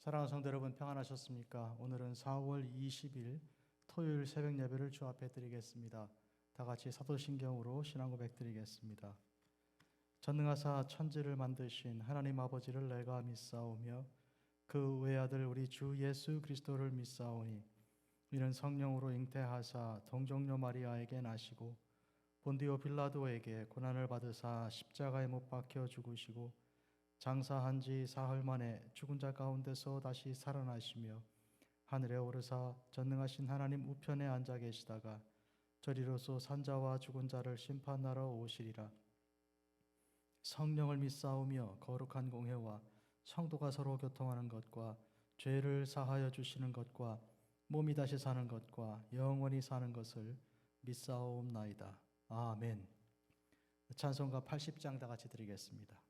사랑하는 성도 여러분, 평안하셨습니까? 오늘은 4월 20일 토요일 새벽 예배를 주 앞에 드리겠습니다. 다 같이 사도신경으로 신앙 고백 드리겠습니다. 전능하사 천지를 만드신 하나님 아버지를 내가 믿사오며 그 외아들 우리 주 예수 그리스도를 믿사오니 이는 성령으로 잉태하사 동정녀 마리아에게 나시고 본디오 빌라도에게 고난을 받으사 십자가에 못 박혀 죽으시고 장사한 지 사흘 만에 죽은 자 가운데서 다시 살아나시며 하늘에 오르사 전능하신 하나님 우편에 앉아 계시다가 저리로서 산자와 죽은 자를 심판하러 오시리라. 성령을 믿사오며 거룩한 공회와 성도가 서로 교통하는 것과 죄를 사하여 주시는 것과 몸이 다시 사는 것과 영원히 사는 것을 믿사옵나이다. 아멘. 찬송가 80장 다 같이 드리겠습니다.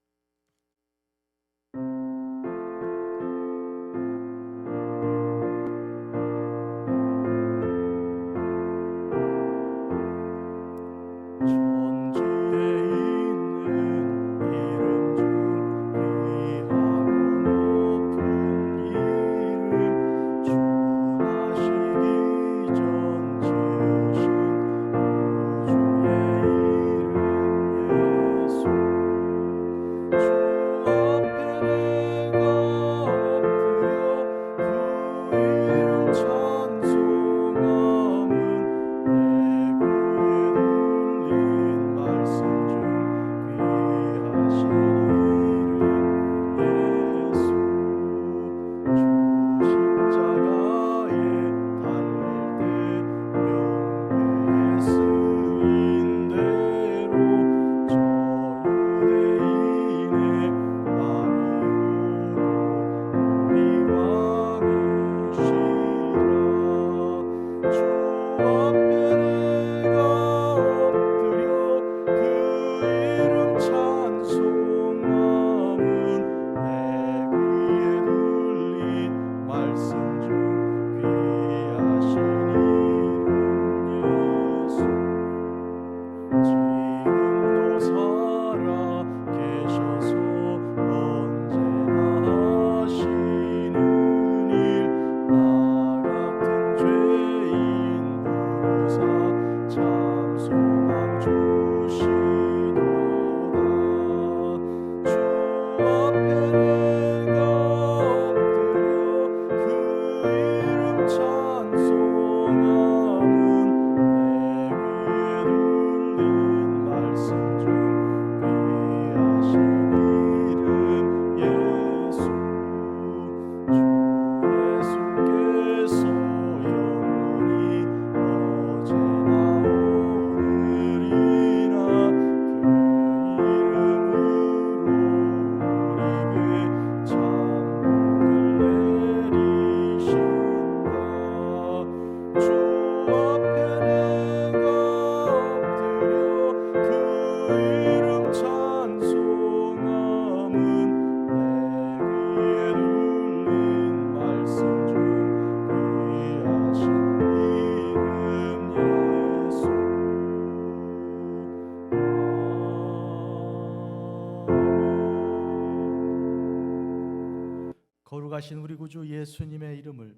거룩하신 우리 구주 예수님의 이름을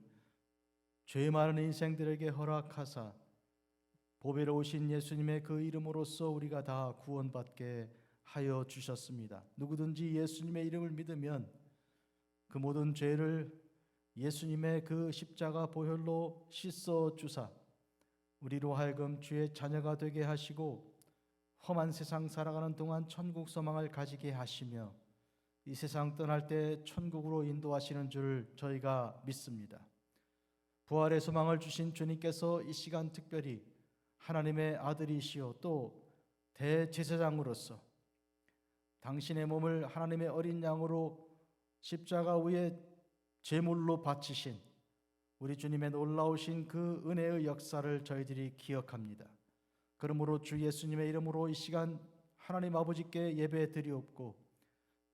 죄 많은 인생들에게 허락하사 보배로우신 예수님의 그 이름으로써 우리가 다 구원받게 하여 주셨습니다. 누구든지 예수님의 이름을 믿으면 그 모든 죄를 예수님의 그 십자가 보혈로 씻어 주사 우리로 하여금 주의 자녀가 되게 하시고 험한 세상 살아가는 동안 천국 소망을 가지게 하시며 이 세상 떠날 때 천국으로 인도하시는 줄 저희가 믿습니다. 부활의 소망을 주신 주님께서 이 시간 특별히 하나님의 아들이시오 또 대제사장으로서 당신의 몸을 하나님의 어린 양으로 십자가 위에 제물로 바치신 우리 주님의 놀라우신 그 은혜의 역사를 저희들이 기억합니다. 그러므로 주 예수님의 이름으로 이 시간 하나님 아버지께 예배 드리옵고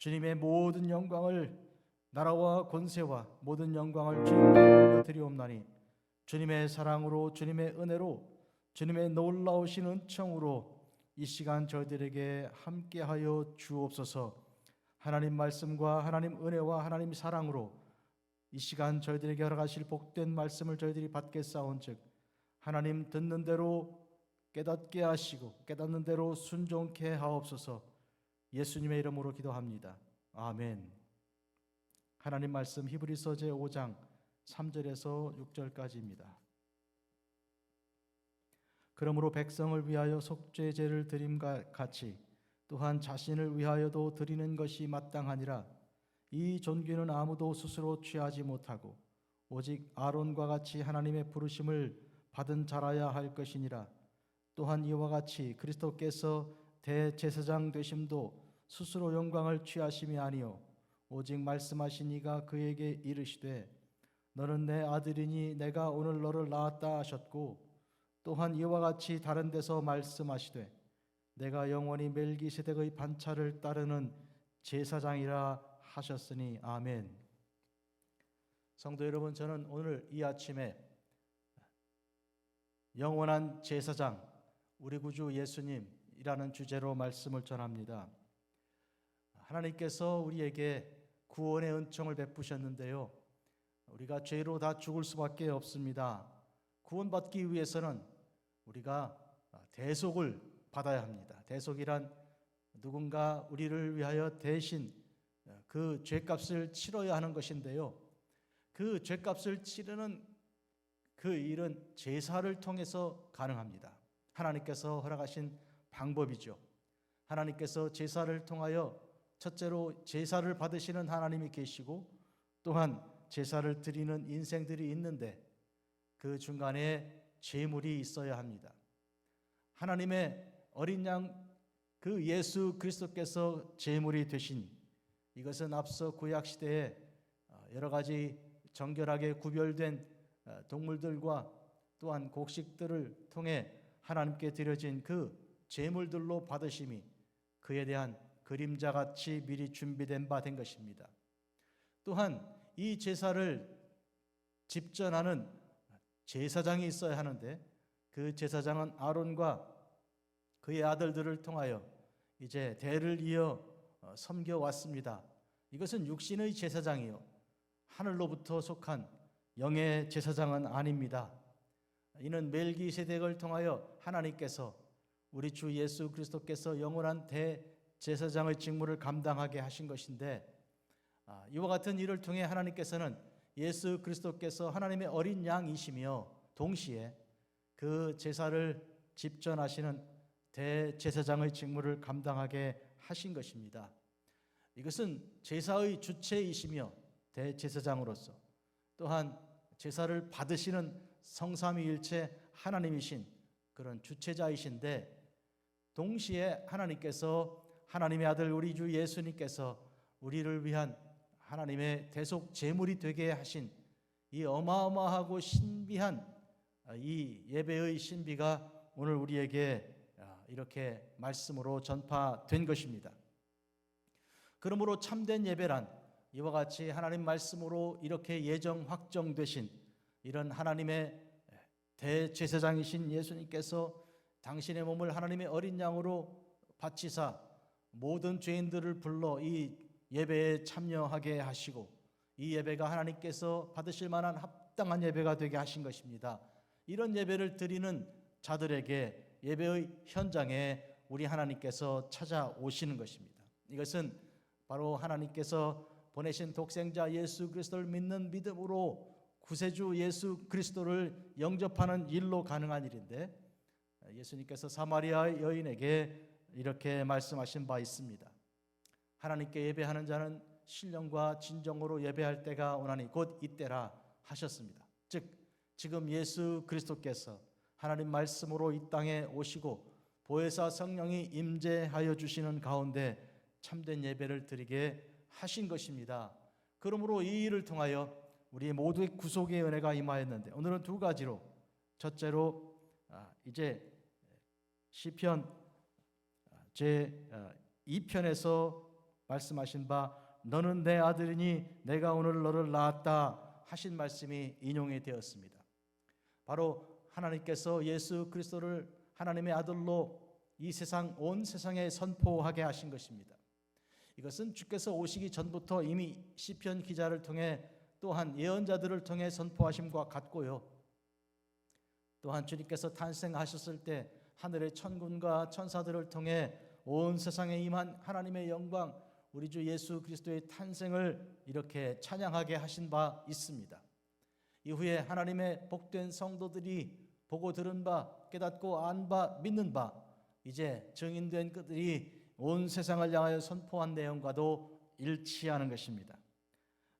주님의 모든 영광을 나라와 권세와 모든 영광을 주님께 올려드리옵나니 주님의 사랑으로 주님의 은혜로 주님의 놀라우신 은총으로 이 시간 저희들에게 함께하여 주옵소서. 하나님 말씀과 하나님 은혜와 하나님 사랑으로 이 시간 저희들에게 허락하실 복된 말씀을 저희들이 받겠사온즉 하나님 듣는 대로 깨닫게 하시고 깨닫는 대로 순종케 하옵소서. 예수님의 이름으로 기도합니다. 아멘. 하나님 말씀 히브리서 제5장 3절에서 6절까지입니다. 그러므로 백성을 위하여 속죄제를 드림과 같이 또한 자신을 위하여도 드리는 것이 마땅하니라. 이 존귀는 아무도 스스로 취하지 못하고 오직 아론과 같이 하나님의 부르심을 받은 자라야 할 것이니라. 또한 이와 같이 그리스도께서 대제사장 되심도 스스로 영광을 취하심이 아니요 오직 말씀하신 이가 그에게 이르시되 너는 내 아들이니 내가 오늘 너를 낳았다 하셨고 또한 이와 같이 다른 데서 말씀하시되 내가 영원히 멜기세덱의 반차를 따르는 제사장이라 하셨으니 아멘. 성도 여러분, 저는 오늘 이 아침에 영원한 제사장 우리 구주 예수님이라는 주제로 말씀을 전합니다. 하나님께서 우리에게 구원의 은총을 베푸셨는데요, 우리가 죄로 다 죽을 수밖에 없습니다. 구원받기 위해서는 우리가 대속을 받아야 합니다. 대속이란 누군가 우리를 위하여 대신 그 죄값을 치러야 하는 것인데요, 그 죄값을 치르는 그 일은 제사를 통해서 가능합니다. 하나님께서 허락하신 방법이죠. 하나님께서 제사를 통하여 첫째로 제사를 받으시는 하나님이 계시고 또한 제사를 드리는 인생들이 있는데 그 중간에 제물이 있어야 합니다. 하나님의 어린 양 그 예수 그리스도께서 제물이 되시니 이것은 앞서 구약 시대에 여러 가지 정결하게 구별된 동물들과 또한 곡식들을 통해 하나님께 드려진 그 제물들로 받으심이 그에 대한 그림자같이 미리 준비된 바 된 것입니다. 또한 이 제사를 집전하는 제사장이 있어야 하는데 그 제사장은 아론과 그의 아들들을 통하여 이제 대를 이어 섬겨왔습니다. 이것은 육신의 제사장이요 하늘로부터 속한 영의 제사장은 아닙니다. 이는 멜기세덱을 통하여 하나님께서 우리 주 예수 그리스도께서 영원한 대제사장의 직무를 감당하게 하신 것인데, 이와 같은 일을 통해 하나님께서는 예수 그리스도께서 하나님의 어린 양이시며 동시에 그 제사를 집전하시는 대제사장의 직무를 감당하게 하신 것입니다. 이것은 제사의 주체이시며 대제사장으로서 또한 제사를 받으시는 성삼위일체 하나님이신 그런 주체자이신데, 동시에 하나님께서 하나님의 아들 우리 주 예수님께서 우리를 위한 하나님의 대속 제물이 되게 하신 이 어마어마하고 신비한 이 예배의 신비가 오늘 우리에게 이렇게 말씀으로 전파된 것입니다. 그러므로 참된 예배란 이와 같이 하나님 말씀으로 이렇게 예정 확정되신 이런 하나님의 대제사장이신 예수님께서 당신의 몸을 하나님의 어린 양으로 바치사 모든 죄인들을 불러 이 예배에 참여하게 하시고 이 예배가 하나님께서 받으실 만한 합당한 예배가 되게 하신 것입니다. 이런 예배를 드리는 자들에게 예배의 현장에 우리 하나님께서 찾아오시는 것입니다. 이것은 바로 하나님께서 보내신 독생자 예수 그리스도를 믿는 믿음으로 구세주 예수 그리스도를 영접하는 일로 가능한 일인데, 예수님께서 사마리아 여인에게 이렇게 말씀하신 바 있습니다. 하나님께 예배하는 자는 신령과 진정으로 예배할 때가 오나니 곧 이때라 하셨습니다. 즉 지금 예수 그리스도께서 하나님 말씀으로 이 땅에 오시고 보혜사 성령이 임재하여 주시는 가운데 참된 예배를 드리게 하신 것입니다. 그러므로 이 일을 통하여 우리 모두의 구속의 은혜가 임하였는데, 오늘은 두 가지로, 첫째로 이제 시편 제 2편에서 말씀하신 바 너는 내 아들이니 내가 오늘 너를 낳았다 하신 말씀이 인용이 되었습니다. 바로 하나님께서 예수 그리스도를 하나님의 아들로 이 세상 온 세상에 선포하게 하신 것입니다. 이것은 주께서 오시기 전부터 이미 시편 기자를 통해 또한 예언자들을 통해 선포하심과 같고요. 또한 주님께서 탄생하셨을 때 하늘의 천군과 천사들을 통해 온 세상에 임한 하나님의 영광, 우리 주 예수 그리스도의 탄생을 이렇게 찬양하게 하신 바 있습니다. 이후에 하나님의 복된 성도들이 보고 들은 바, 깨닫고 안 바, 믿는 바, 이제 증인된 그들이 온 세상을 향하여 선포한 내용과도 일치하는 것입니다.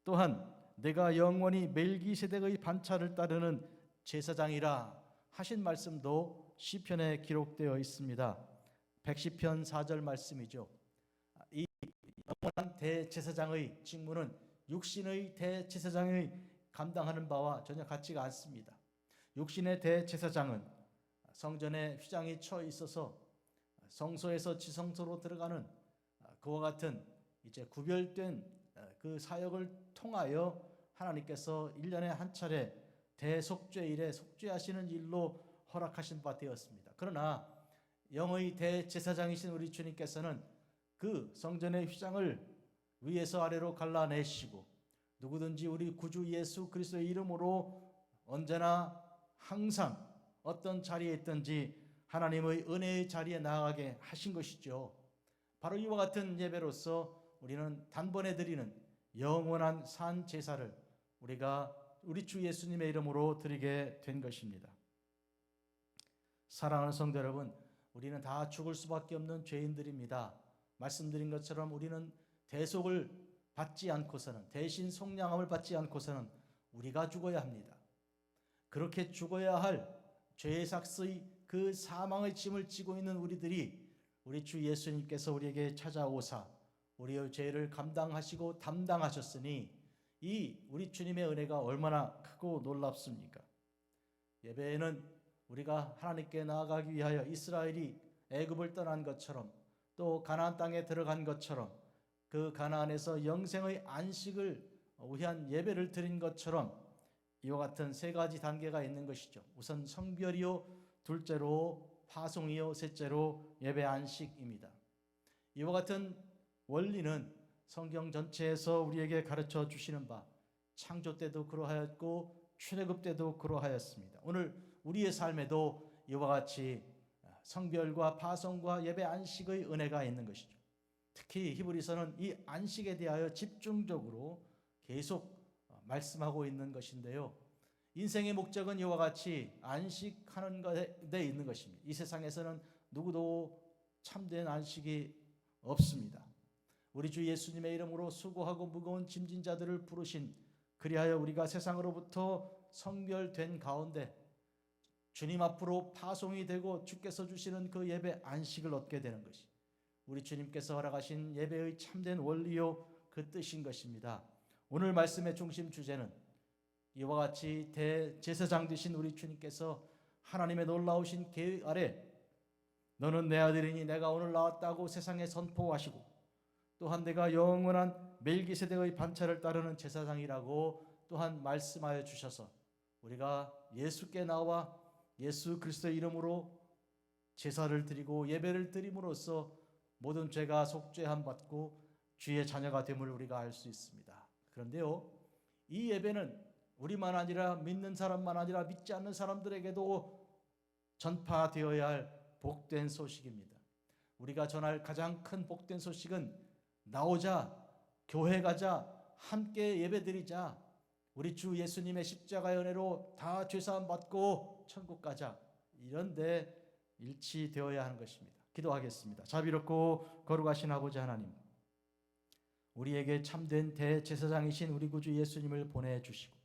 또한 내가 영원히 멜기세덱의 반차를 따르는 제사장이라 하신 말씀도 시편에 기록되어 있습니다. 110편 4절 말씀이죠. 이 영원한 대제사장의 직무는 육신의 대제사장의 감당하는 바와 전혀 같지가 않습니다. 육신의 대제사장은 성전에 휘장이 쳐 있어서 성소에서 지성소로 들어가는 그와 같은 이제 구별된 그 사역을 통하여 하나님께서 1년에 한 차례 대속죄일에 속죄하시는 일로 허락하신 바 되었습니다. 그러나 영의 대제사장이신 우리 주님께서는 그 성전의 휘장을 위에서 아래로 갈라내시고 누구든지 우리 구주 예수 그리스도의 이름으로 언제나 항상 어떤 자리에 있든지 하나님의 은혜의 자리에 나아가게 하신 것이죠. 바로 이와 같은 예배로서 우리는 단번에 드리는 영원한 산 제사를 우리가 우리 주 예수님의 이름으로 드리게 된 것입니다. 사랑하는 성도 여러분, 우리는 다 죽을 수밖에 없는 죄인들입니다. 말씀드린 것처럼 우리는 대속을 받지 않고서는, 대신 속량함을 받지 않고서는 우리가 죽어야 합니다. 그렇게 죽어야 할 죄의 삭스의 그 사망의 짐을 지고 있는 우리들이 우리 주 예수님께서 우리에게 찾아오사 우리의 죄를 감당하시고 담당하셨으니 이 우리 주님의 은혜가 얼마나 크고 놀랍습니까? 예배에는 우리가 하나님께 나아가기 위하여 이스라엘이 애굽을 떠난 것처럼 또 가나안 땅에 들어간 것처럼 그 가나안에서 영생의 안식을 위한 예배를 드린 것처럼 이와 같은 세 가지 단계가 있는 것이죠. 우선 성별이요, 둘째로 파송이요, 셋째로 예배 안식입니다. 이와 같은 원리는 성경 전체에서 우리에게 가르쳐 주시는 바, 창조 때도 그러하였고 출애굽 때도 그러하였습니다. 오늘 우리의 삶에도 이와 같이 성별과 파송과 예배 안식의 은혜가 있는 것이죠. 특히 히브리서는 이 안식에 대하여 집중적으로 계속 말씀하고 있는 것인데요. 인생의 목적은 이와 같이 안식하는 것에 있는 것입니다. 이 세상에서는 누구도 참된 안식이 없습니다. 우리 주 예수님의 이름으로 수고하고 무거운 짐진 자들을 부르신, 그리하여 우리가 세상으로부터 성별된 가운데 주님 앞으로 파송이 되고 주께서 주시는 그 예배 안식을 얻게 되는 것이 우리 주님께서 허락하신 예배의 참된 원리요 그 뜻인 것입니다. 오늘 말씀의 중심 주제는 이와 같이 대제사장 되신 우리 주님께서 하나님의 놀라우신 계획 아래 너는 내 아들이니 내가 오늘 낳았다고 세상에 선포하시고 또한 내가 영원한 멜기세덱의 반차를 따르는 제사장이라고 또한 말씀하여 주셔서 우리가 예수께 나와 예수 그리스도의 이름으로 제사를 드리고 예배를 드림으로써 모든 죄가 속죄함 받고 주의 자녀가 됨을 우리가 알 수 있습니다. 그런데요, 이 예배는 우리만 아니라 믿는 사람만 아니라 믿지 않는 사람들에게도 전파되어야 할 복된 소식입니다. 우리가 전할 가장 큰 복된 소식은 나오자, 교회 가자, 함께 예배드리자, 우리 주 예수님의 십자가의 은혜로 다 죄사함 받고 천국 가자, 이런 데 일치되어야 하는 것입니다. 기도하겠습니다. 자비롭고 거룩하신 아버지 하나님, 우리에게 참된 대제사장이신 우리 구주 예수님을 보내주시고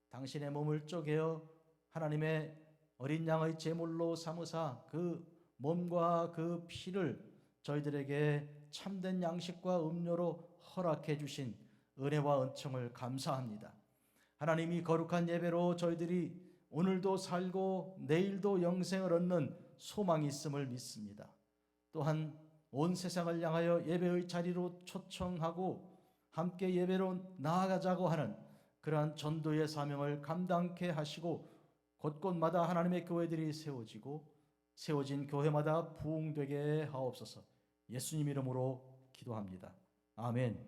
당신의 몸을 쪼개어 하나님의 어린 양의 제물로 삼으사 그 몸과 그 피를 저희들에게 참된 양식과 음료로 허락해 주신 은혜와 은총을 감사합니다. 하나님이 거룩한 예배로 저희들이 오늘도 살고 내일도 영생을 얻는 소망이 있음을 믿습니다. 또한 온 세상을 향하여 예배의 자리로 초청하고 함께 예배로 나아가자고 하는 그러한 전도의 사명을 감당케 하시고 곳곳마다 하나님의 교회들이 세워진 교회마다 부흥되게 하옵소서. 예수님 이름으로 기도합니다. 아멘.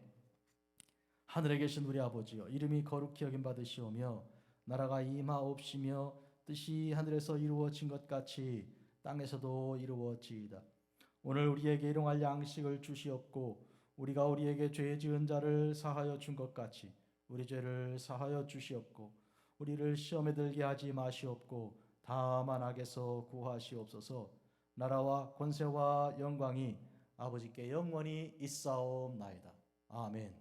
하늘에 계신 우리 아버지여, 이름이 거룩히 여김 받으시오며 나라가 임하옵시며 뜻이 하늘에서 이루어진 것 같이 땅에서도 이루어지이다. 오늘 우리에게 일용할 양식을 주시옵고 우리가 우리에게 죄 지은 자를 사하여 준 것 같이 우리 죄를 사하여 주시옵고 우리를 시험에 들게 하지 마시옵고 다만 악에서 구하시옵소서. 나라와 권세와 영광이 아버지께 영원히 있사옵나이다. 아멘.